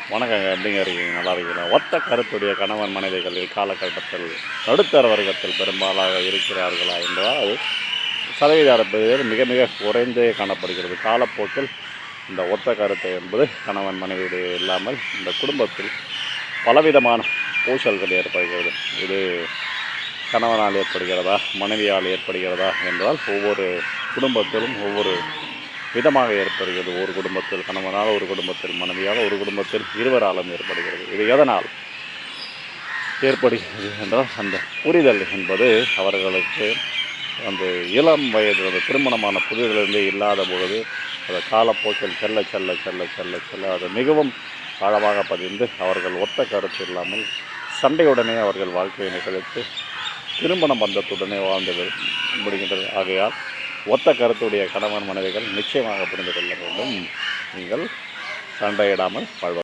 வணக்கங்க. எப்படிங்க இருக்கீங்க? நல்லா இருக்கீங்களா? ஒத்த கருத்துடைய கணவன் மனைவிகள் இக்காலகட்டத்தில் நடுத்தர வர்க்கத்தில் பெரும்பாலாக இருக்கிறார்களா என்றால் அது சதவீத மிக மிக குறைந்தே காணப்படுகிறது. காலப்போக்கில் இந்த ஒத்த கருத்து என்பது கணவன் மனைவியுடைய இல்லாமல் இந்த குடும்பத்தில் பலவிதமான பூசல்கள் ஏற்படுகிறது. இது கணவனால் ஏற்படுகிறதா, மனைவியால் ஏற்படுகிறதா என்றால் ஒவ்வொரு குடும்பத்திலும் ஒவ்வொரு விதமாக ஏற்படுகிறது. ஒரு குடும்பத்தில் கணவனால், ஒரு குடும்பத்தில் மனைவியால், ஒரு குடும்பத்தில் இருவராலும் ஏற்படுகிறது. இது எதனால் ஏற்படுகிறது என்றால் அந்த புரிதல் என்பது அவர்களுக்கு அந்த இளம் வயது அந்த திருமணமான புதிதிலிருந்தே இல்லாத பொழுது அந்த காலப்போக்கில் செல்ல செல்ல செல்ல செல்ல செல்ல அது மிகவும் ஆழமாக பதிந்து அவர்கள் ஒத்த கருத்து இல்லாமல் சண்டையுடனே அவர்கள் வாழ்க்கையை நிகழ்த்து திருமண பந்தத்துடனே வாழ்ந்து முடிகின்றது. ஆகையால் ஒத்த கருத்துடைய கணவன் மனைவிகள் நிச்சயமாக புரிந்து கொள்ள வேண்டும். நீங்கள் சண்டையிடாமல் வாழ்வார்கள்.